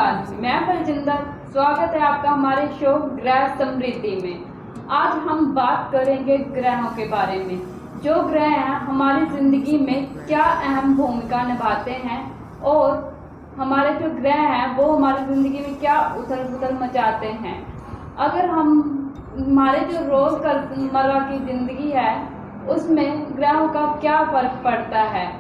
नमस्कार, मैं फलजिंदर। स्वागत है आपका हमारे शो ग्रह समृद्धि में। आज हम बात करेंगे ग्रहों के बारे में। जो ग्रह हैं हमारी जिंदगी में क्या अहम भूमिका निभाते हैं और हमारे जो ग्रह हैं वो हमारी जिंदगी में क्या उथल पुथल मचाते हैं। अगर हम हमारे जो रोजमर्रा की जिंदगी है उसमें ग्रहों का क्या फर्क पड़ता है,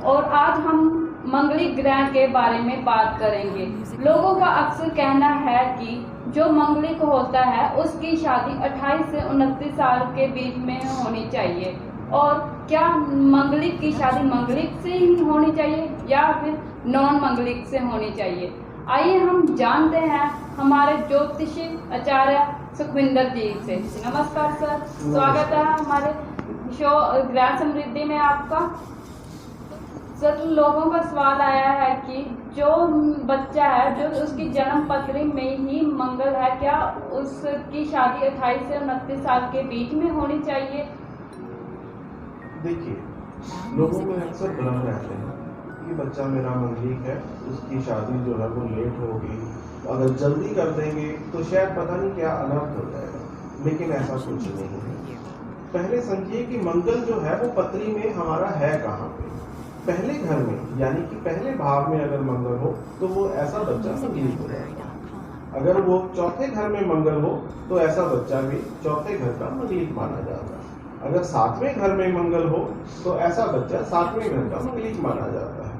और आज हम मंगली ग्रह के बारे में बात करेंगे। लोगों का अक्सर कहना है कि जो मंगलिक होता है उसकी शादी 28 से 29 साल के बीच में होनी चाहिए। और क्या मंगलिक की शादी मंगलिक से ही होनी चाहिए या फिर नॉन मंगलिक से होनी चाहिए? आइए हम जानते हैं हमारे ज्योतिषी आचार्य सुखविंदर जी से। नमस्कार सर, स्वागत है हमारे शो ग्रह समृद्धि में आपका। सर, लोगों का सवाल आया है कि जो बच्चा है जो उसकी जन्म पत्री में ही मंगल है, क्या उसकी शादी 28 से 29 साल के बीच में होनी चाहिए? देखिए, लोगों में अक्सर भ्रम रहते हैं कि बच्चा मेरा मंगलिक है, उसकी शादी जो है वो लेट होगी, अगर जल्दी कर देंगे तो शायद पता नहीं क्या अनर्थ हो जाएगा, लेकिन ऐसा कुछ नहीं है। पहले समझिए कि मंगल जो है वो पत्री में हमारा है कहाँ पे। पहले घर में यानी कि पहले भाव में अगर मंगल हो तो वो ऐसा बच्चा मंगलिक हो जाएगा। अगर वो चौथे घर में मंगल हो तो ऐसा बच्चा भी चौथे घर का मंगलिक माना जाता है। अगर सातवें घर में मंगल हो तो ऐसा बच्चा सातवें घर का मंगलिक माना जाता है।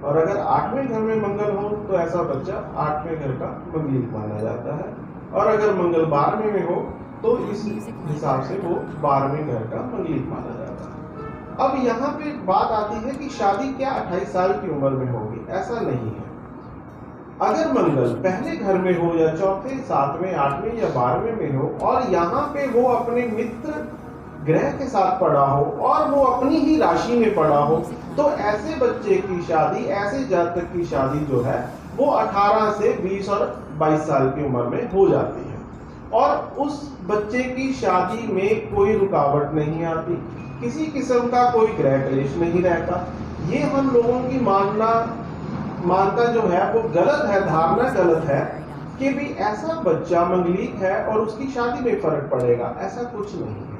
और अगर आठवें घर में मंगल हो तो ऐसा बच्चा आठवें घर का मंगलिक माना जाता है। और अगर मंगल 12वें में हो तो इस हिसाब से वो 12वें घर का मंगलिक माना जाता है। अब यहाँ पे बात आती है कि शादी क्या 28 साल की उम्र में होगी? ऐसा नहीं है। अगर मंगल पहले घर में हो या चौथे, सातवें, आठवें या 12वें में हो और यहाँ पे वो अपने मित्र ग्रह के साथ पड़ा हो और वो अपनी ही राशि में पड़ा हो, तो ऐसे बच्चे की शादी, ऐसे जातक की शादी जो है वो 18 से 20 और 22 साल की उम्र में हो जाती है। और उस बच्चे की शादी में कोई रुकावट नहीं आती, किसी किस्म का कोई ग्रह क्लेश नहीं रहता। ये हम लोगों की मानना जो है वो गलत है, धारणा गलत है कि भी ऐसा बच्चा मंगलिक है और उसकी शादी में फर्क पड़ेगा। ऐसा कुछ नहीं है।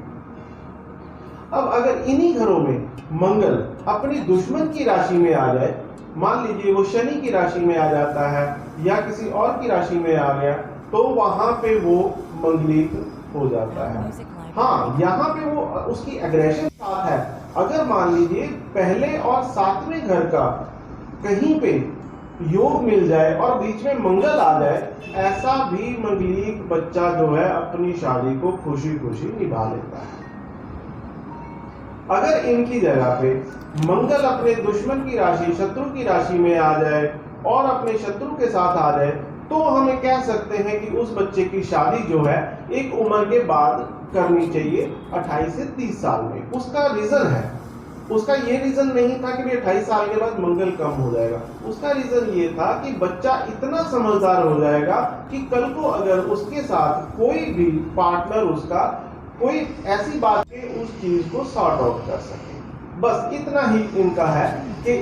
अब अगर इन्हीं घरों में मंगल अपनी दुश्मन की राशि में आ जाए, मान लीजिए वो शनि की राशि में आ जाता है या किसी और की राशि में आ गया, तो वहां पे वो मंगलिक हो जाता है। हाँ, यहाँ पे वो उसकी एग्रेशन साथ है। अगर मान लीजिए पहले और सातवें घर का कहीं पे योग मिल जाए और बीच में मंगल आ जाए, ऐसा भी मंगलिक बच्चा जो है अपनी शादी को खुशी खुशी निभा लेता है। अगर इनकी जगह पे मंगल अपने दुश्मन की राशि, शत्रु की राशि में आ जाए और अपने शत्रु के साथ आ जाए, तो हमें कह सकते हैं कि उस बच्चे की शादी जो है एक उम्र के बाद करनी चाहिए, 28 से 30 साल में। उसका रीजन है, उसका ये रीजन नहीं था कि 28 साल के बाद मंगल कम हो जाएगा। उसका रीजन ये था कि बच्चा इतना समझदार हो जाएगा कि कल को अगर उसके साथ कोई भी पार्टनर उसका कोई ऐसी बात है उस चीज को सॉर्ट आउट कर सके। बस इतना ही इनका है कि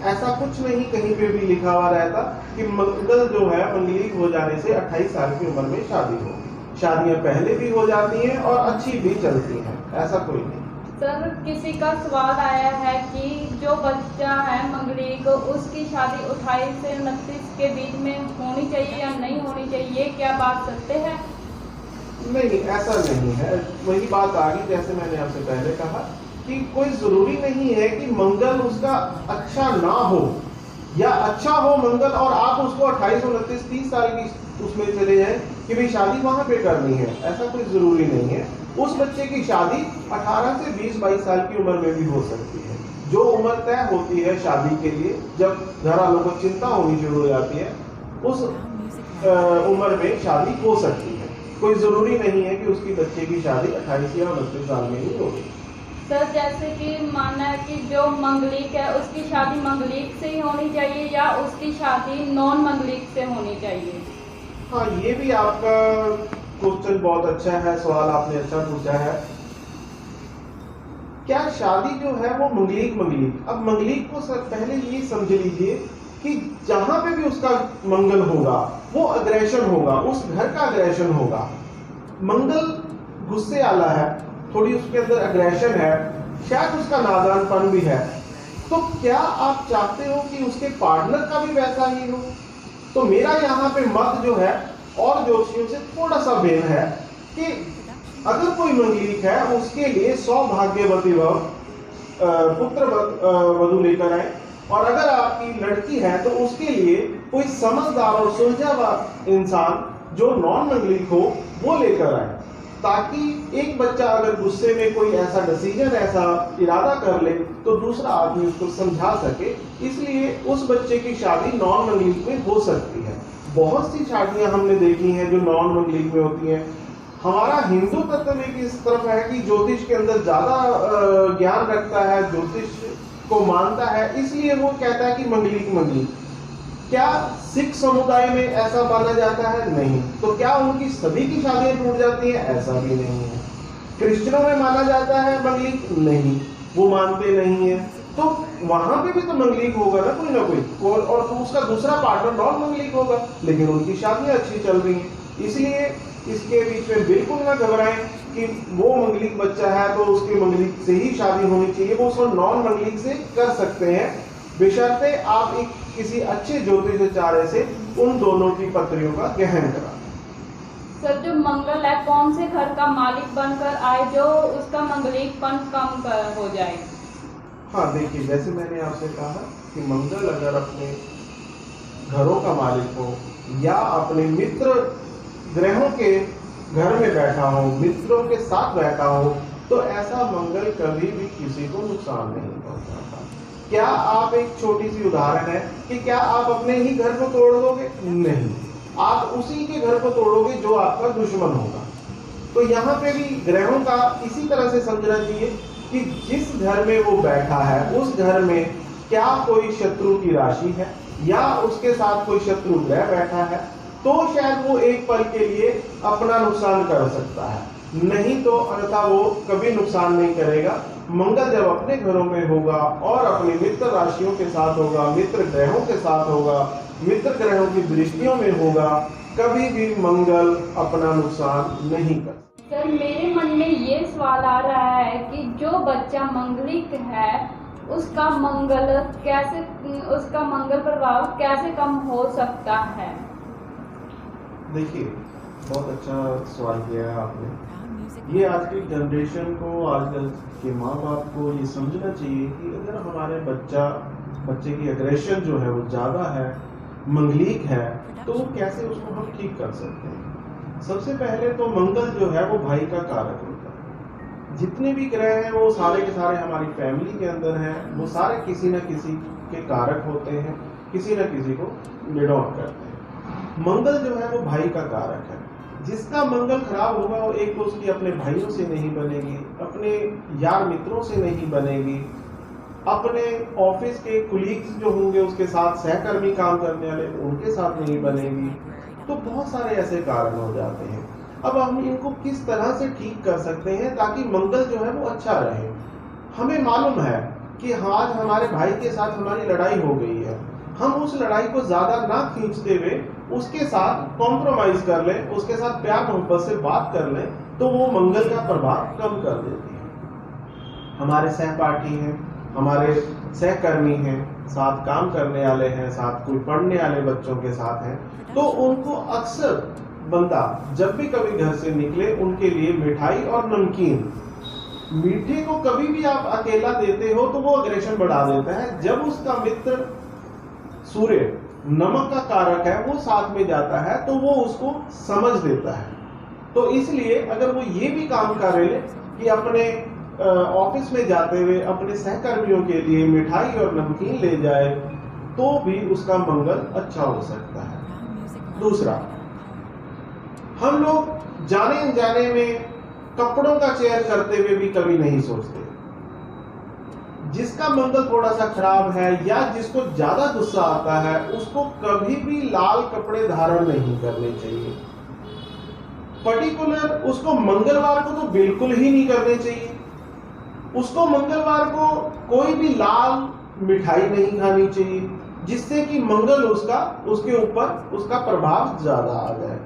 ऐसा कुछ नहीं कहीं पे भी लिखा हुआ रहता कि मंगल जो है मंगलिक हो जाने से 28 साल की उम्र में शादी होगी। शादियां पहले भी हो जाती हैं और अच्छी भी चलती हैं, ऐसा कोई नहीं। सर, किसी का सवाल आया है कि जो बच्चा है मंगलिक उसकी शादी 28 से 29 के बीच में होनी चाहिए या नहीं होनी चाहिए, क्या बात सत्य है? नहीं, ऐसा नहीं है। वही बात आ गई जैसे मैंने आपसे पहले कहा कि कोई जरूरी नहीं है कि मंगल उसका अच्छा ना हो या अच्छा हो मंगल और आप उसको 28, 29, 30 साल की उसमें चले जाएं कि भाई शादी वहां पे करनी है। ऐसा कोई जरूरी नहीं है। उस बच्चे की शादी 18 से 20-22 साल की उम्र में भी हो सकती है। जो उम्र तय होती है शादी के लिए, जब घर वालों को चिंता होनी शुरू हो जाती है, उस उम्र में शादी हो सकती है। कोई जरूरी नहीं है कि उसकी बच्चे की शादी 28 या 29 साल में ही होगी। सर, जैसे कि मानना है कि जो मंगलिक है उसकी शादी मंगलिक से ही होनी चाहिए या उसकी शादी नॉन मंगलिक से होनी चाहिए? हाँ, ये भी आपका क्वेश्चन बहुत अच्छा है, सवाल आपने अच्छा पूछा है। क्या शादी जो है वो मंगलिक, अब मंगलिक को पहले ये समझ लीजिए कि जहां पे भी उसका मंगल होगा वो अग्रेशन होगा, उस घर का अग्रेशन होगा। मंगल गुस्से वाला है, थोड़ी उसके अंदर अग्रेशन है, शायद उसका नादानपन भी है। तो क्या आप चाहते हो कि उसके पार्टनर का भी वैसा ही हो? तो मेरा यहाँ पे मत जो है और ज्योतिषियों से थोड़ा सा भेद है कि अगर कोई मंगलिक है उसके लिए सौभाग्यवती पुत्र वधू लेकर आए, और अगर आपकी लड़की है तो उसके लिए कोई समझदार और सुलझा हुआ इंसान जो नॉन मंगलिक हो वो लेकर आए, ताकि एक बच्चा अगर गुस्से में कोई ऐसा डिसीजन, ऐसा इरादा कर ले तो दूसरा आदमी उसको समझा सके। इसलिए उस बच्चे की शादी नॉन मंगलिक में हो सकती है। बहुत सी शादियां हमने देखी हैं जो नॉन मंगलिक में होती हैं। हमारा हिंदू तत्व एक इस तरफ है कि ज्योतिष के अंदर ज्यादा ज्ञान रखता है, ज्योतिष को मानता है, इसलिए वो कहता है कि मंगलिक मंगलिक। क्या सिख समुदाय में ऐसा माना जाता है? नहीं। तो क्या उनकी सभी की शादियां टूट जाती हैं? ऐसा भी नहीं है। क्रिश्चियनों में माना जाता है मंगलिक? नहीं, वो मानते नहीं है। तो वहां पे भी तो मंगलिक होगा ना कोई, और तो उसका दूसरा पार्टनर नॉन मंगलिक होगा, लेकिन उनकी शादियां अच्छी चल रही हैं। इसलिए इसके बीच में बिल्कुल ना घबराएं कि वो मंगलिक बच्चा है तो उसके मंगलिक से ही शादी होनी चाहिए। वो उसको नॉन मंगलिक से कर सकते हैं, बशर्ते आप एक किसी अच्छे ज्योतिषाचार्य से उन दोनों की पत्रियों का गहन करा। सर, जो मंगल है कौन से घर का मालिक बनकर आए जो उसका मंगलिकपन कम हो जाए? हाँ देखिए, जैसे मैंने आपसे कहा कि मंगल अगर अपने घरों का मालिक हो या अपने मित्र ग्रहों के घर में बैठा हो, मित्रों के साथ बैठा हो, तो ऐसा मंगल कभी भी किसी को नुकसान नहीं पहुंचाता। क्या आप, एक छोटी सी उदाहरण है कि क्या आप अपने ही घर को तोड़ दोगे? नहीं, आप उसी के घर को तोड़ोगे जो आपका दुश्मन होगा। तो यहाँ पे भी ग्रहों का इसी तरह से समझना चाहिए कि जिस घर में वो बैठा है उस घर में क्या कोई शत्रु की राशि है या उसके साथ कोई शत्रु ग्रह बैठा है, तो शायद वो एक पल के लिए अपना नुकसान कर सकता है, नहीं तो अन्यथा वो कभी नुकसान नहीं करेगा। मंगल जब अपने घरों में होगा और अपने मित्र राशियों के साथ होगा, मित्र ग्रहों के साथ होगा, मित्र ग्रहों की दृष्टियों में होगा, कभी भी मंगल अपना नुकसान नहीं कर। सर, मेरे मन में ये सवाल आ रहा है कि जो बच्चा मंगलिक है उसका मंगल प्रभाव कैसे कम हो सकता है? देखिए, बहुत अच्छा सवाल किया है आपने। ये आज की जनरेशन को, आजकल के माँ बाप को ये समझना चाहिए कि अगर हमारे बच्चे की एग्रेशन जो है वो ज़्यादा है, मंगलिक है, तो कैसे उसको हम ठीक कर सकते हैं। सबसे पहले तो मंगल जो है वो भाई का कारक होता है। जितने भी ग्रह हैं वो सारे के सारे हमारी फैमिली के अंदर हैं, वो सारे किसी न किसी के कारक होते हैं, किसी न किसी को लीड ऑन करते हैं। मंगल जो है वो भाई का कारक है। जिसका मंगल खराब होगा वो एक तो उसकी अपने भाइयों से नहीं बनेगी, अपने यार मित्रों से नहीं बनेगी, अपने ऑफिस के कुलीग्स जो होंगे उसके साथ, सहकर्मी काम करने वाले उनके साथ नहीं बनेगी। तो बहुत सारे ऐसे कारण हो जाते हैं। अब हम इनको किस तरह से ठीक कर सकते हैं ताकि मंगल जो है वो अच्छा रहे। हमें मालूम है कि आज हमारे भाई के साथ हमारी लड़ाई हो गई है, हम उस लड़ाई को ज्यादा ना खींचते हुए उसके साथ कॉम्प्रोमाइज कर लें, उसके साथ प्यार मोहब्बत से बात कर लें, तो वो मंगल का प्रभाव कम कर देती है। हमारे सहपाठी हैं, हमारे सहकर्मी हैं, साथ काम करने वाले हैं, साथ कोई पढ़ने वाले बच्चों के साथ हैं, तो उनको अक्सर बंदा जब भी कभी घर से निकले उनके लिए मिठाई और नमकीन, मीठे को कभी भी आप अकेला देते हो तो वो अग्रेशन बढ़ा देता है। जब उसका मित्र सूर्य नमक का कारक है वो साथ में जाता है तो वो उसको समझ देता है। तो इसलिए अगर वो ये भी काम कर ले कि अपने ऑफिस में जाते हुए अपने सहकर्मियों के लिए मिठाई और नमकीन ले जाए, तो भी उसका मंगल अच्छा हो सकता है। दूसरा, हम लोग जाने अनजाने में कपड़ों का चयन करते हुए भी कभी नहीं सोचते। जिसका मंगल थोड़ा सा खराब है या जिसको ज्यादा गुस्सा आता है उसको कभी भी लाल कपड़े धारण नहीं करने चाहिए। पर्टिकुलर उसको मंगलवार को तो बिल्कुल ही नहीं करने चाहिए। उसको मंगलवार को कोई भी लाल मिठाई नहीं खानी चाहिए। जिससे कि मंगल उसके ऊपर उसका प्रभाव ज्यादा आ जाए।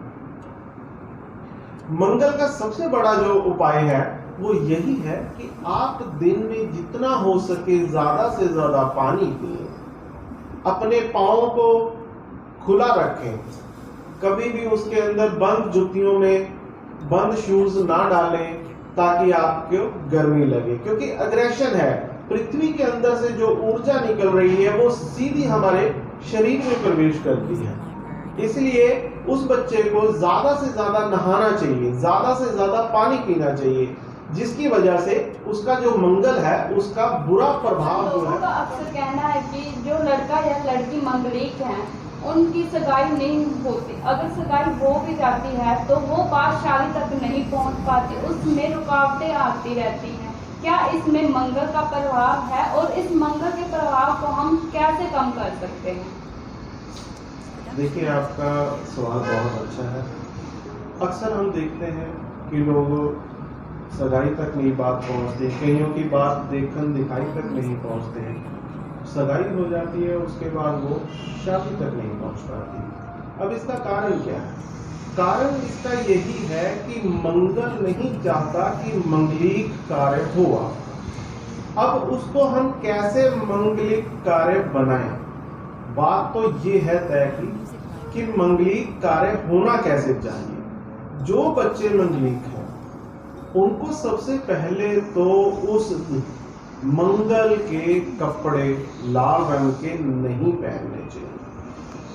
मंगल का सबसे बड़ा जो उपाय है वो यही है कि आप दिन में जितना हो सके ज्यादा से ज्यादा पानी पिए, अपने पाँव को खुला रखें, कभी भी उसके अंदर बंद जुतियों में बंद शूज ना डालें ताकि आपको गर्मी लगे, क्योंकि अग्रेशन है, पृथ्वी के अंदर से जो ऊर्जा निकल रही है वो सीधी हमारे शरीर में प्रवेश करती है। इसलिए उस बच्चे को ज्यादा से ज्यादा नहाना चाहिए, ज्यादा से ज्यादा पानी पीना चाहिए, जिसकी वजह से उसका जो मंगल है उसका बुरा प्रभाव जो है। लोगों का अक्सर कहना है कि जो लड़का या लड़की मंगलिक हैं उनकी सगाई नहीं होती, अगर सगाई हो भी जाती है तो वो बात शादी तक नहीं पहुंच पाती, उसमें रुकावटें आती रहती हैं। क्या इसमें मंगल का प्रभाव है और इस मंगल के प्रभाव को हम कैसे कम कर सकते हैं? देखिए, आपका सवाल बहुत अच्छा है। अक्सर हम देखते हैं कि लोग सगाई तक नहीं बात पहुंचते, कईयों की बात देखन दिखाई तक नहीं पहुंचते हैं, सगाई हो जाती है उसके बाद वो शादी तक नहीं पहुंच पाती। अब इसका कारण क्या है? कारण इसका यही है कि मंगल नहीं चाहता कि मंगलिक कार्य हुआ। अब उसको हम कैसे मंगलिक कार्य बनाएं? बात तो ये है तय कि मंगलिक कार्य होना कैसे चाहिए। जो बच्चे मंगलिक हैं उनको सबसे पहले तो उस मंगल के कपड़े लाल रंग के नहीं पहनने चाहिए।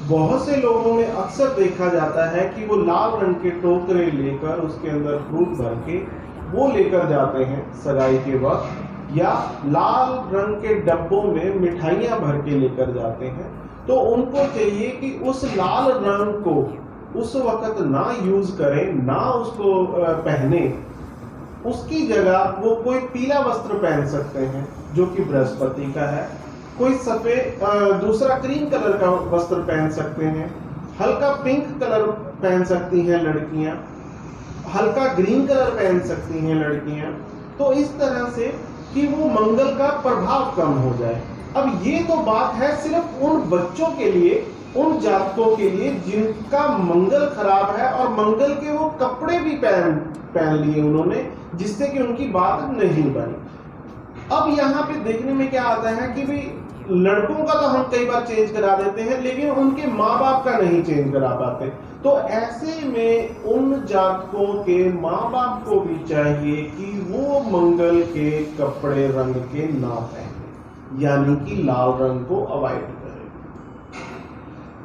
बहुत से लोगों में अक्सर देखा जाता है कि वो लाल रंग के टोकरे लेकर उसके अंदर फ्रूट भर के वो लेकर जाते हैं सगाई के वक्त, या लाल रंग के डब्बों में मिठाइयां भर के लेकर जाते हैं। तो उनको चाहिए कि उस लाल रंग को उस वक्त ना यूज करें, ना उसको पहने, उसकी जगह वो कोई पीला वस्त्र पहन सकते हैं जो कि बृहस्पति का है, कोई सफेद दूसरा क्रीम कलर का वस्त्र पहन सकते हैं, हल्का पिंक कलर पहन सकती हैं लड़कियां, हल्का ग्रीन कलर पहन सकती हैं लड़कियां। तो इस तरह से कि वो मंगल का प्रभाव कम हो जाए। अब ये तो बात है सिर्फ उन बच्चों के लिए, उन जातकों के लिए जिनका मंगल खराब है और मंगल के वो कपड़े भी पहन लिए उन्होंने, जिससे कि उनकी बात नहीं बनी। अब यहाँ पे देखने में क्या आता है कि भाई लड़कों का तो हम कई बार चेंज करा देते हैं, लेकिन उनके माँ बाप का नहीं चेंज करा पाते। तो ऐसे में उन जातकों के माँ बाप को भी चाहिए कि वो मंगल के कपड़े रंग के ना पहने, यानी कि लाल रंग को अवॉइड करें।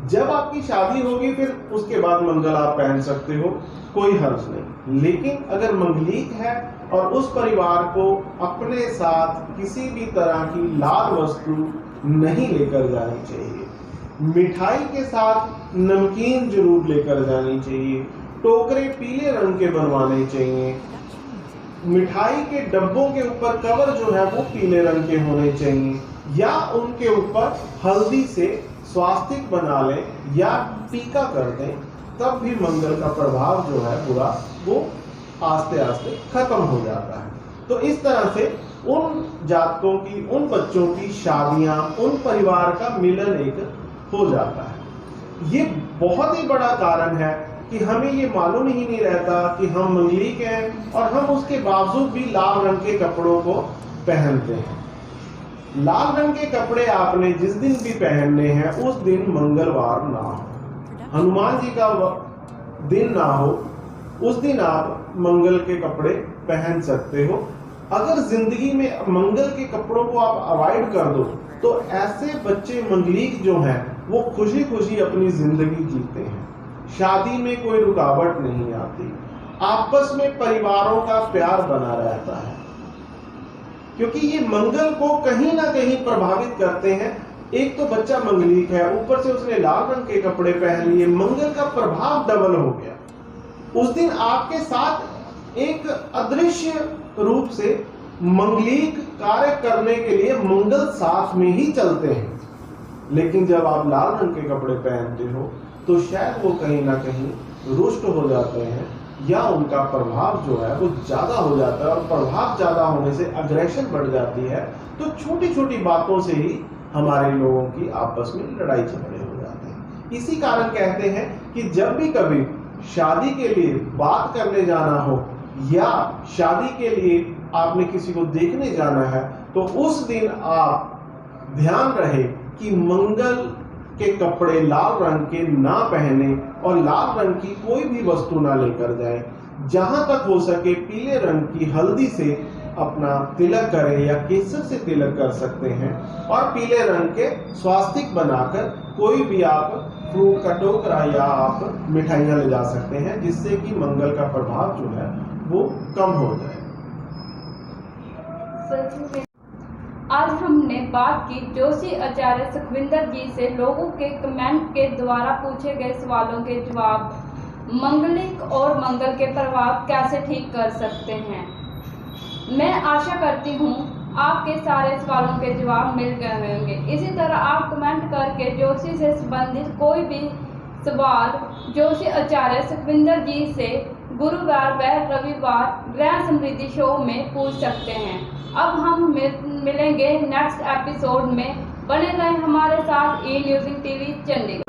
जब आपकी शादी होगी फिर उसके बाद मंगल आप पहन सकते हो, कोई हर्ज नहीं। लेकिन अगर मंगलिक है और उस परिवार को अपने साथ किसी भी तरह की लाल वस्तु नहीं लेकर जानी चाहिए। मिठाई के साथ नमकीन जरूर लेकर जानी चाहिए, टोकरे पीले रंग के बनवाने चाहिए, मिठाई के डब्बों के ऊपर कवर जो है वो पीले रंग के होने चाहिए, या उनके ऊपर हल्दी से स्वास्तिक बना लें या टीका कर दें, तब भी मंगल का प्रभाव जो है बुरा वो आस्ते आस्ते खत्म हो जाता है। तो इस तरह से उन जातकों की, उन बच्चों की शादियां, उन परिवार का मिलन एक हो जाता है। ये बहुत ही बड़ा कारण है कि हमें ये मालूम ही नहीं रहता कि हम मंगलिक हैं और हम उसके बावजूद भी लाल रंग के कपड़ों को पहनते हैं। लाल रंग के कपड़े आपने जिस दिन भी पहनने हैं उस दिन मंगलवार ना हो, हनुमान जी का दिन ना हो, उस दिन आप मंगल के कपड़े पहन सकते हो। अगर जिंदगी में मंगल के कपड़ों को आप अवॉइड कर दो तो ऐसे बच्चे मंगलिक जो हैं वो खुशी खुशी अपनी जिंदगी जीते हैं, शादी में कोई रुकावट नहीं आती, आपस में परिवारों का प्यार बना रहता है, क्योंकि ये मंगल को कहीं ना कहीं प्रभावित करते हैं। एक तो बच्चा मंगलिक है, ऊपर से उसने लाल रंग के कपड़े पहन लिए, मंगल का प्रभाव डबल हो गया। उस दिन आपके साथ एक अदृश्य रूप से मंगलिक कार्य करने के लिए मंगल साथ में ही चलते हैं। लेकिन जब आप लाल रंग के कपड़े पहनते हो तो शायद वो कहीं ना कहीं रुष्ट हो जाते हैं, या उनका प्रभाव जो है वो ज़्यादा हो जाता है, और प्रभाव ज़्यादा होने से अग्रेशन बढ़ जाती है, तो छोटी छोटी बातों से ही हमारे लोगों की आपस में लड़ाई झगड़े हो जाते हैं। इसी कारण कहते हैं कि जब भी कभी शादी के लिए बात करने जाना हो या शादी के लिए आपने किसी को देखने जाना है, तो उस दिन आप ध्यान रहे कि मंगल के कपड़े लाल रंग के ना पहने और लाल रंग की कोई भी वस्तु ना लेकर जाए। जहां तक हो सके पीले रंग की हल्दी से अपना तिलक करें या केसर से तिलक कर सकते हैं, और पीले रंग के स्वास्तिक बनाकर कोई भी आप फ्रूट का टोकरा या आप मिठाइयां ले जा सकते हैं, जिससे कि मंगल का प्रभाव जो है वो कम हो जाए। आज हमने बात की जोशी आचार्य सुखविंदर जी से लोगों के कमेंट के द्वारा पूछे गए सवालों के जवाब, मंगलिक और मंगल के प्रभाव कैसे ठीक कर सकते हैं। मैं आशा करती हूँ आपके सारे सवालों के जवाब मिल गए होंगे। इसी तरह आप कमेंट करके जोशी से संबंधित कोई भी सवाल जोशी आचार्य सुखविंदर जी से गुरुवार व रविवार ग्रह समृद्धि शो में पूछ सकते हैं। अब हम मिलेंगे नेक्स्ट एपिसोड में। बने रहें हमारे साथ ई न्यूज़ टीवी चंडीगढ़।